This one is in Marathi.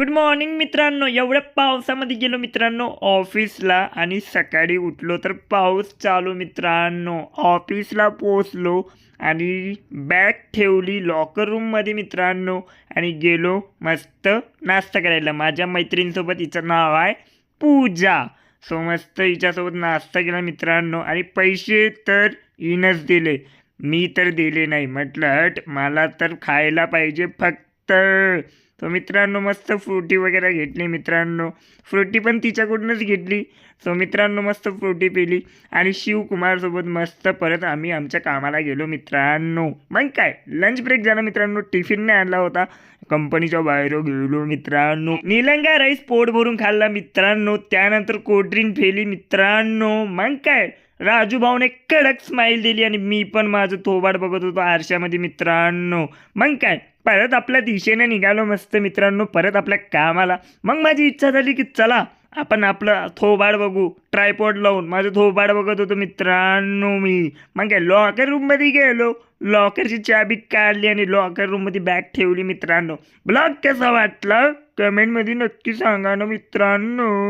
गुड मॉर्निंग मित्रांनो. एवढ्या पावसामध्ये गेलो मित्रांनो ऑफिसला आणि सकाळी उठलो तर पाऊस चालू मित्रांनो. ऑफिसला पोचलो आणि बॅग ठेवली लॉकर रूममध्ये मित्रांनो आणि गेलो मस्त नाश्ता करायला माझ्या मैत्रिणीसोबत. हिचं नाव आहे पूजा. सो मस्त हिच्यासोबत नाश्ता केला मित्रांनो आणि पैसे तर हिनंच दिले, मी तर दिले नाही. म्हटलं हट, मला तर खायला पाहिजे फक्त. तो मित्रांनो मस्त फ्रुटी वगैरे घेतली मित्रांनो. फ्रुटी पण तिच्याकडूनच घेतली. सो मित्रांनो मस्त फ्रुटी पिली आणि शिवकुमारसोबत मस्त परत आम्ही आमच्या कामाला गेलो मित्रांनो. मग काय लंच ब्रेक झाला मित्रांनो. टिफिन नाही आणला होता, कंपनीच्या बाहेर गेलो मित्रांनो. निलंगा राईस पोट भरून खाल्ला मित्रांनो. त्यानंतर कोल्ड्रिंक पेली मित्रांनो. मग काय राजू भाऊने कडक स्माईल दिली आणि मी पण माझं थोबाड बघत होतो आरशामध्ये मित्रांनो. मग काय परत आपल्या दिशेने निघालो मस्त मित्रांनो, परत आपल्या कामाला. मग माझी इच्छा झाली की चला आपण आपलं थोबाड बघू. ट्रायपॉड लावून माझं थोबाड बघत होतो मित्रांनो मी. मग काय लॉकर रूममध्ये गेलो, लॉकरची चाबी काढली आणि लॉकर रूममध्ये बॅग ठेवली मित्रांनो. ब्लॉग कसा वाटला कमेंटमध्ये नक्की सांगा ना मित्रांनो.